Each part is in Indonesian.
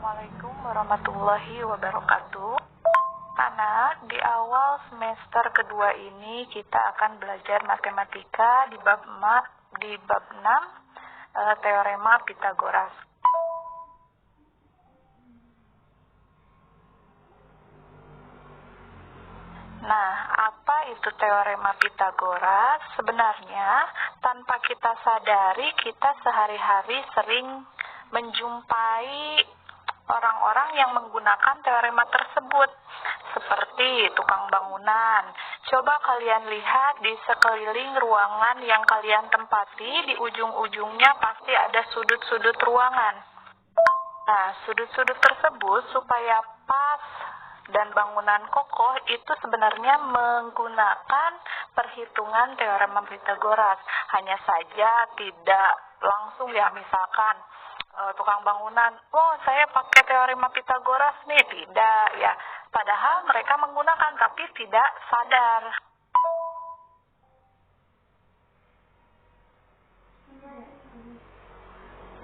Assalamualaikum warahmatullahi wabarakatuh. Anak, di awal semester kedua ini kita akan belajar matematika di bab 6, teorema Pitagoras. Nah, apa itu teorema Pitagoras? Sebenarnya, tanpa kita sadari, kita sehari-hari sering menjumpai orang-orang yang menggunakan teorema tersebut, seperti tukang bangunan. Coba kalian lihat di sekeliling ruangan yang kalian tempati, di ujung-ujungnya pasti ada sudut-sudut ruangan. Nah, sudut-sudut tersebut supaya pas dan bangunan kokoh itu sebenarnya menggunakan perhitungan teorema Pitagoras. Hanya saja tidak langsung ya, misalkan tukang bangunan, saya pakai teorema Pitagoras nih, tidak ya. Padahal mereka menggunakan tapi tidak sadar.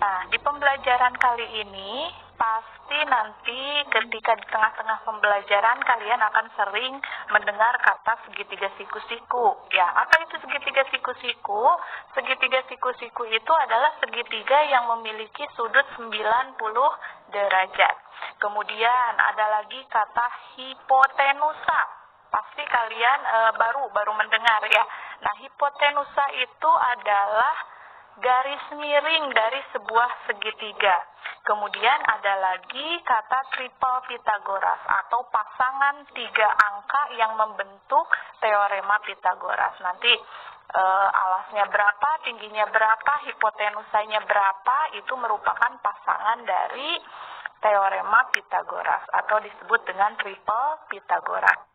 Nah, di pembelajaran kali ini, pasti nanti ketika di tengah-tengah pembelajaran kalian akan sering mendengar kata segitiga siku-siku. Ya, apa itu segitiga siku-siku? Segitiga siku-siku itu adalah segitiga yang memiliki sudut 90 derajat. Kemudian ada lagi kata hipotenusa. Pasti kalian baru mendengar ya. Nah, hipotenusa itu adalah garis miring dari sebuah segitiga. Kemudian ada lagi kata triple Pitagoras atau pasangan 3 angka yang membentuk teorema Pitagoras. Nanti alasnya berapa, tingginya berapa, hipotenusanya berapa, itu merupakan pasangan dari teorema Pitagoras atau disebut dengan triple Pitagoras.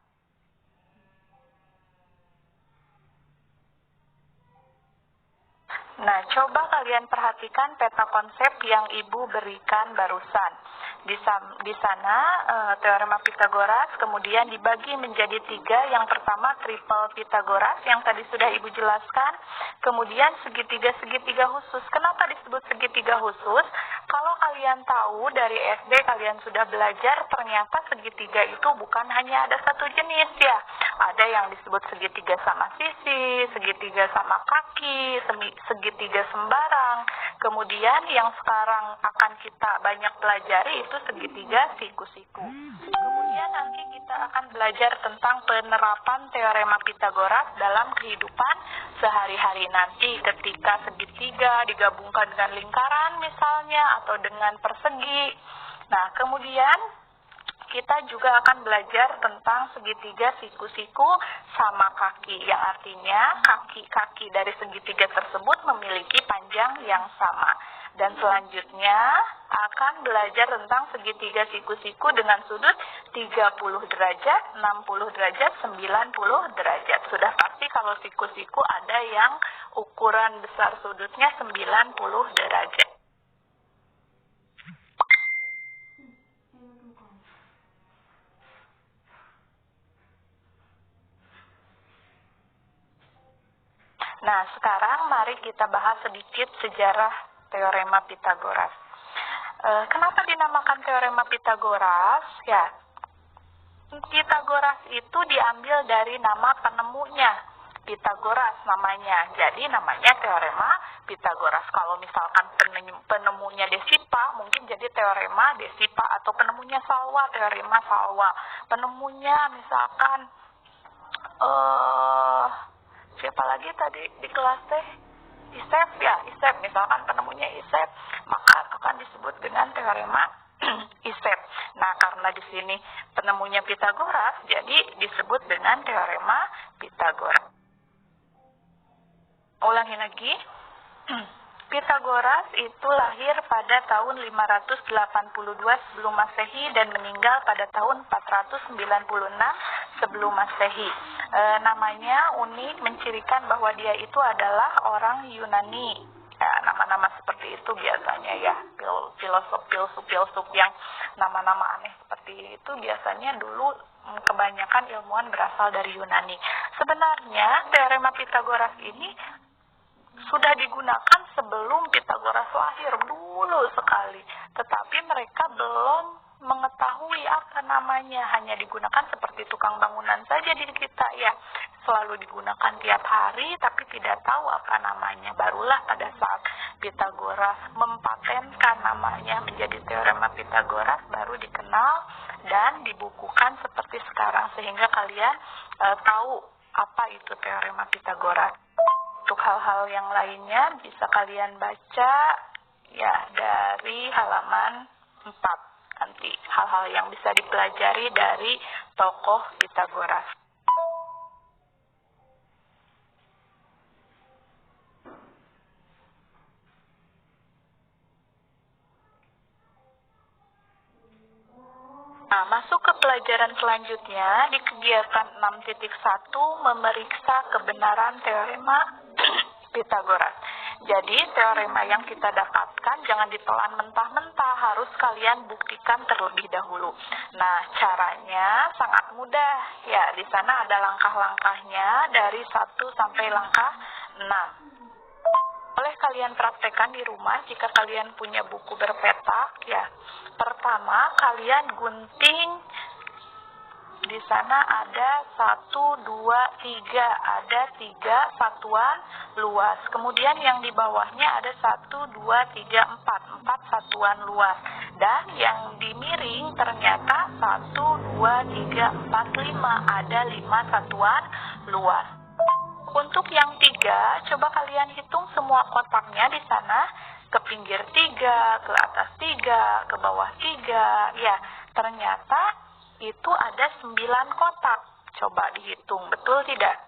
Nah, coba kalian perhatikan peta konsep yang Ibu berikan barusan. Di sana teorema Pitagoras kemudian dibagi menjadi 3. Yang pertama triple Pitagoras yang tadi sudah Ibu jelaskan. Kemudian segitiga-segitiga khusus. Kenapa disebut segitiga khusus? Kalau kalian tahu dari SD kalian sudah belajar, ternyata segitiga itu bukan hanya ada satu jenis ya. Ada yang disebut segitiga sama sisi, segitiga sama kaki, segitiga sembarang. Kemudian yang sekarang akan kita banyak pelajari itu segitiga siku-siku. Kemudian nanti kita akan belajar tentang penerapan teorema Pitagoras dalam kehidupan sehari-hari nanti ketika segitiga digabungkan dengan lingkaran misalnya atau dengan persegi. Nah, kemudian kita juga akan belajar tentang segitiga siku-siku sama kaki, yang artinya kaki-kaki dari segitiga tersebut memiliki panjang yang sama. Dan selanjutnya akan belajar tentang segitiga siku-siku dengan sudut 30 derajat, 60 derajat, 90 derajat. Sudah pasti kalau siku-siku ada yang ukuran besar sudutnya 90 derajat. Nah, sekarang mari kita bahas sedikit sejarah teorema Pitagoras. Kenapa dinamakan teorema Pitagoras? Ya, Pitagoras itu diambil dari nama penemunya, Pitagoras namanya. Jadi namanya teorema Pitagoras. Kalau misalkan penemunya Desipa, mungkin jadi teorema Desipa, atau penemunya Salwa, teorema Salwa. Penemunya misalkan siapa lagi tadi di kelas teh? Isep ya, Isep. Misalkan penemunya Isep, maka akan disebut dengan teorema Isep. Nah, karena di sini penemunya Pitagoras, jadi disebut dengan teorema Pitagoras. Ulangi lagi. Pitagoras itu lahir pada tahun 582 sebelum Masehi dan meninggal pada tahun 496 sebelum Masehi. Namanya unik, mencirikan bahwa dia itu adalah orang Yunani. Ya, nama-nama seperti itu biasanya ya, filsuf yang nama-nama aneh seperti itu biasanya dulu kebanyakan ilmuwan berasal dari Yunani. Sebenarnya teorema Pitagoras ini sudah digunakan sebelum Pitagoras lahir dulu sekali. Tetapi mereka belum mengetahui apa namanya, hanya digunakan seperti tukang bangunan saja di kita ya, selalu digunakan tiap hari tapi tidak tahu apa namanya. Barulah pada saat Pitagoras mempatenkan namanya menjadi teorema Pitagoras, baru dikenal dan dibukukan seperti sekarang, sehingga kalian tahu apa itu teorema Pitagoras. Untuk hal-hal yang lainnya bisa kalian baca ya dari halaman 4. Nanti hal-hal yang bisa dipelajari dari tokoh Pitagoras. Nah, masuk ke pelajaran selanjutnya di kegiatan 6.1 memeriksa kebenaran teorema Pitagoras. Jadi teorema yang kita dapatkan jangan ditelan mentah-mentah, harus kalian buktikan terlebih dahulu. Nah, caranya sangat mudah. Ya, di sana ada langkah-langkahnya dari 1 sampai langkah 6. Boleh kalian praktekkan di rumah jika kalian punya buku berpetak ya. Pertama, kalian gunting. Di sana ada 1, 2, 3. Ada 3 satuan luas. Kemudian yang di bawahnya ada 1, 2, 3, 4. 4 satuan luas. Dan yang di miring ternyata 1, 2, 3, 4, 5. Ada 5 satuan luas. Untuk yang 3, coba kalian hitung semua kotaknya di sana. Ke pinggir 3, ke atas 3, ke bawah 3. Ya, ternyata itu ada 9 kotak. Coba dihitung, betul tidak?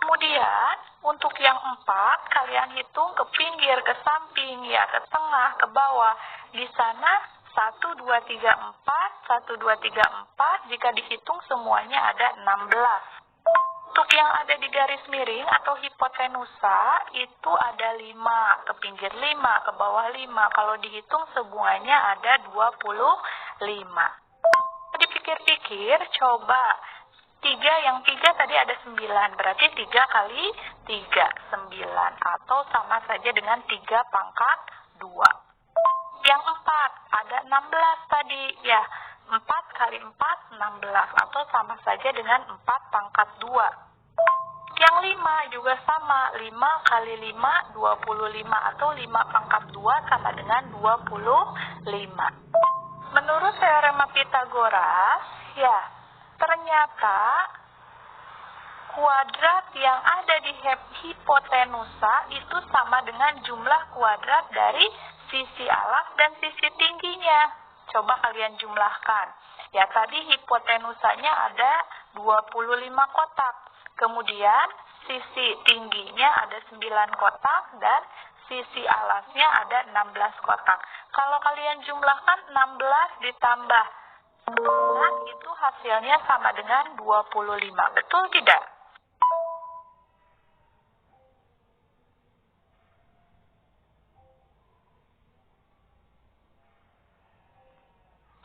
Kemudian, untuk yang 4, kalian hitung ke pinggir, ke samping, ya, ke tengah, ke bawah. Di sana 1, 2, 3, 4, 1, 2, 3, 4. Jika dihitung semuanya ada 16. Untuk yang ada di garis miring atau hipotenusa, itu ada 5, ke pinggir 5, ke bawah 5. Kalau dihitung semuanya ada 25. Dipikir-pikir, coba 3 tadi ada 9, berarti 3 kali 3, 9. Atau sama saja dengan 3 pangkat 2. Yang 4, ada 16 tadi, ya. 4 kali 4, 16. Atau sama saja dengan 4 pangkat 2. Yang 5 juga sama, 5 kali 5, 25. Atau 5 pangkat 2 sama dengan 25. Menurut teorema Pitagoras, ya, ternyata kuadrat yang ada di hipotenusa itu sama dengan jumlah kuadrat dari sisi alas dan sisi tingginya. Coba kalian jumlahkan. Ya, tadi hipotenusanya ada 25 kotak. Kemudian sisi tingginya ada 9 kotak dan sisi alasnya ada 16 kotak. Kalau kalian jumlahkan 16 ditambah 9 itu hasilnya sama dengan 25. Betul tidak?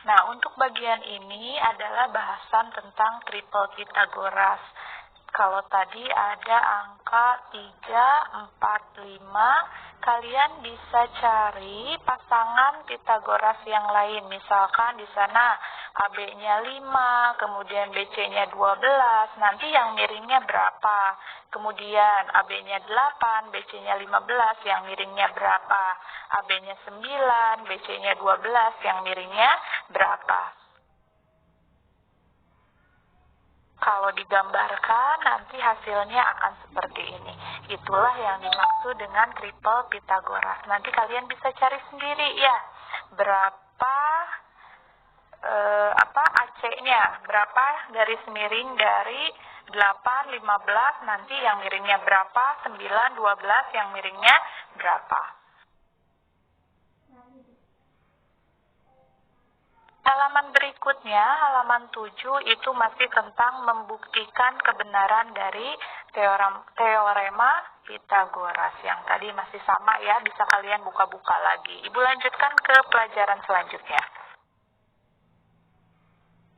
Nah, untuk bagian ini adalah bahasan tentang triple Pitagoras. Kalau tadi ada angka 3, 4, 5, kalian bisa cari pasangan Pitagoras yang lain. Misalkan di sana AB-nya 5, kemudian BC-nya 12, nanti yang miringnya berapa? Kemudian AB-nya 8, BC-nya 15, yang miringnya berapa? AB-nya 9, BC-nya 12, yang miringnya berapa? Kalau digambarkan, nanti hasilnya akan seperti ini. Itulah yang dimaksud dengan triple Pitagoras. Nanti kalian bisa cari sendiri ya, berapa AC-nya, berapa garis miring dari 8, 15, nanti yang miringnya berapa, 9, 12, yang miringnya berapa. Halaman berikutnya, halaman 7, itu masih tentang membuktikan kebenaran dari teorema Pitagoras. Yang tadi masih sama ya, bisa kalian buka-buka lagi. Ibu lanjutkan ke pelajaran selanjutnya.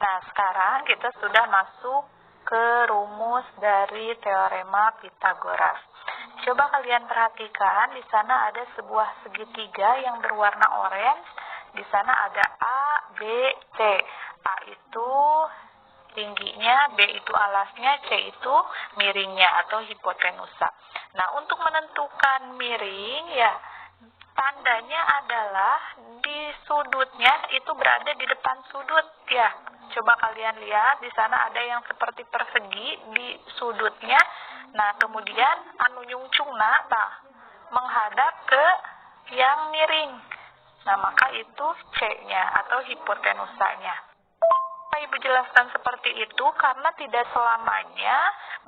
Nah, sekarang kita sudah masuk ke rumus dari teorema Pitagoras. Coba kalian perhatikan, di sana ada sebuah segitiga yang berwarna orange. Di sana ada A, B, C. A itu tingginya, B itu alasnya, C itu miringnya atau hipotenusa. Nah, untuk menentukan miring, ya tandanya adalah di sudutnya itu berada di depan sudut, ya. Coba kalian lihat, di sana ada yang seperti persegi di sudutnya. Nah, kemudian anu nyungcungna menghadap ke yang miring. Nah, maka itu C-nya atau hipotenusanya. Ibu jelaskan seperti itu karena tidak selamanya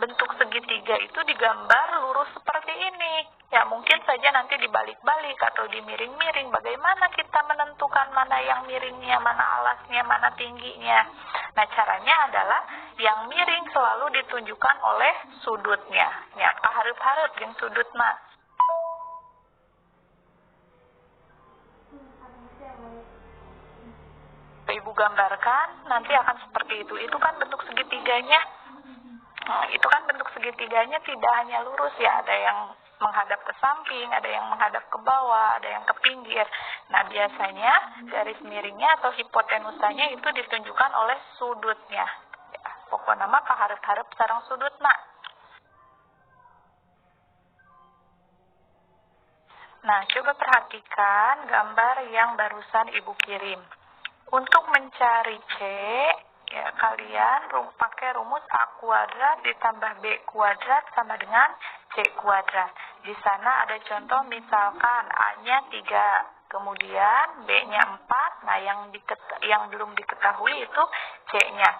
bentuk segitiga itu digambar lurus seperti ini. Ya, mungkin saja nanti dibalik-balik atau dimiring-miring. Bagaimana kita menentukan mana yang miringnya, mana alasnya, mana tingginya? Nah, caranya adalah yang miring selalu ditunjukkan oleh sudutnya. Ya, kahareup-hareup jeung sudutna. Ibu gambarkan, nanti akan seperti itu. Itu kan bentuk segitiganya. Itu kan bentuk segitiganya tidak hanya lurus, ya. Ada yang menghadap ke samping, ada yang menghadap ke bawah, ada yang ke pinggir. Nah, biasanya garis miringnya atau hipotenusanya itu ditunjukkan oleh sudutnya. Ya, pokoknya mah kahareup-hareup sareng sudutna. Nah, coba perhatikan gambar yang barusan Ibu kirim. Untuk mencari C, ya kalian pakai rumus A kuadrat ditambah B kuadrat sama dengan C kuadrat. Di sana ada contoh misalkan A-nya 3, kemudian B-nya 4. Nah, yang belum diketahui itu C-nya.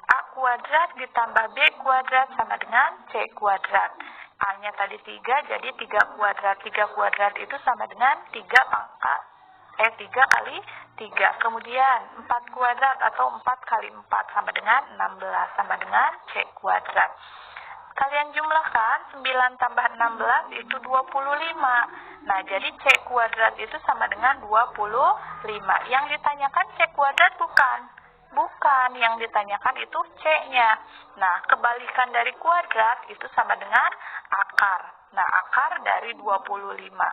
A kuadrat ditambah B kuadrat sama dengan C kuadrat. A-nya tadi 3, jadi 3 kuadrat. 3 kuadrat itu sama dengan 3 kali 3. Kemudian 4 kuadrat atau 4 kali 4 sama dengan 16, sama dengan C kuadrat. Kalian jumlahkan, 9 tambah 16 itu 25. Nah, jadi C kuadrat itu sama dengan 25. Yang ditanyakan C kuadrat bukan? Bukan, yang ditanyakan itu C-nya. Nah, kebalikan dari kuadrat itu sama dengan akar. Nah, akar dari 25.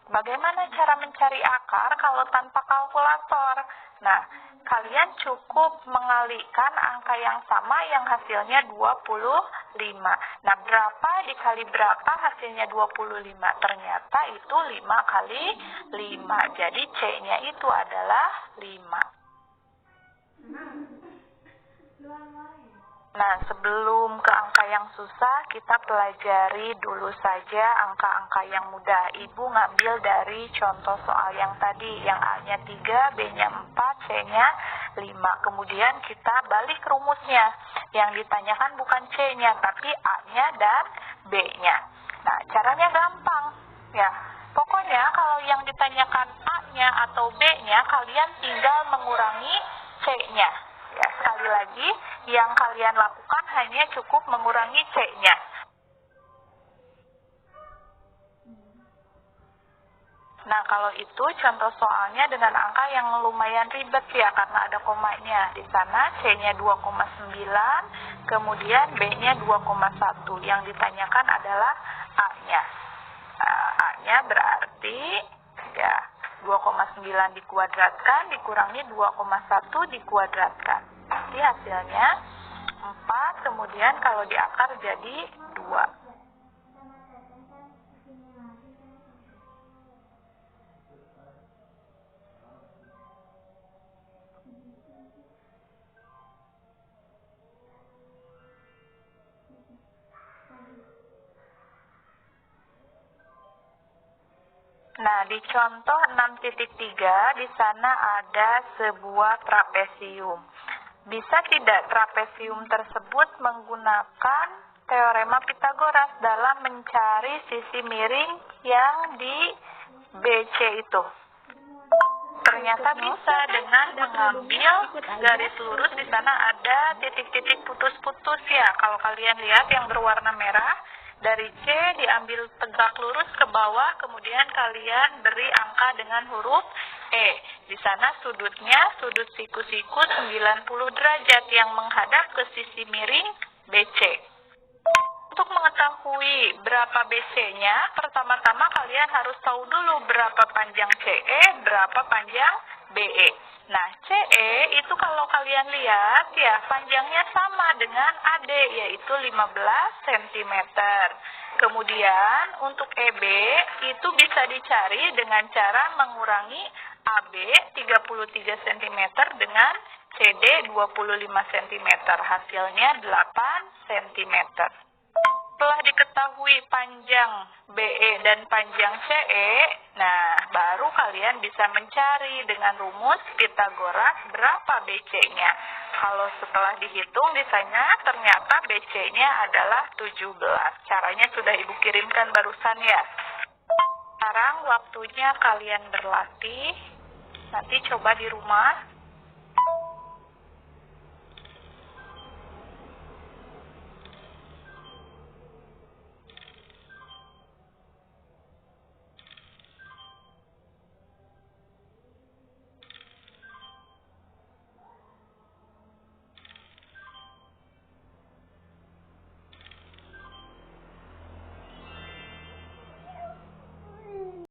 Bagaimana cara mencari akar kalau tanpa kalkulator? Nah, kalian cukup mengalihkan angka yang sama yang hasilnya 25. Nah, berapa dikali berapa hasilnya 25? Ternyata itu 5 kali 5. Jadi C-nya itu adalah 5. Nah, sebelum ke angka yang susah, kita pelajari dulu saja angka-angka yang mudah. Ibu ngambil dari contoh soal yang tadi, yang A-nya 3, B-nya 4, C-nya 5. Kemudian kita balik rumusnya. Yang ditanyakan bukan C-nya, tapi A-nya dan B-nya. Nah, caranya gampang. Ya, pokoknya kalau yang ditanyakan A-nya atau B-nya, kalian tinggal mengurangi C-nya. Ya, sekali lagi, yang kalian lakukan hanya cukup mengurangi C-nya. Nah, kalau itu contoh soalnya dengan angka yang lumayan ribet ya, karena ada komanya. Di sana C-nya 2,9, kemudian B-nya 2,1. Yang ditanyakan adalah A-nya. Nah, A-nya berarti ya 2,9 dikuadratkan dikurangi 2,1 dikuadratkan. Nanti hasilnya 4, kemudian kalau diakar jadi 2. Nah, di contoh 6.3 di sana ada sebuah trapesium. Bisa tidak trapesium tersebut menggunakan teorema Pitagoras dalam mencari sisi miring yang di BC itu? Ternyata bisa dengan mengambil garis lurus. Di sana ada titik-titik putus-putus ya. Kalau kalian lihat yang berwarna merah, dari C diambil tegak lurus ke bawah, kemudian kalian beri angka dengan huruf E. Di sana sudutnya sudut siku-siku 90 derajat yang menghadap ke sisi miring BC. Untuk mengetahui berapa BC-nya, pertama-tama kalian harus tahu dulu berapa panjang CE, berapa panjang BE. Nah, CE itu kalau kalian lihat ya panjangnya sama dengan AD, yaitu 15 cm. Kemudian untuk EB itu bisa dicari dengan cara mengurangi AB 33 cm dengan CD 25 cm. Hasilnya 8 cm. Setelah diketahui panjang BE dan panjang CE, nah baru kalian bisa mencari dengan rumus Pitagoras berapa BC-nya. Kalau setelah dihitung di sana ternyata BC-nya adalah 17. Caranya sudah Ibu kirimkan barusan ya. Sekarang waktunya kalian berlatih. Nanti coba di rumah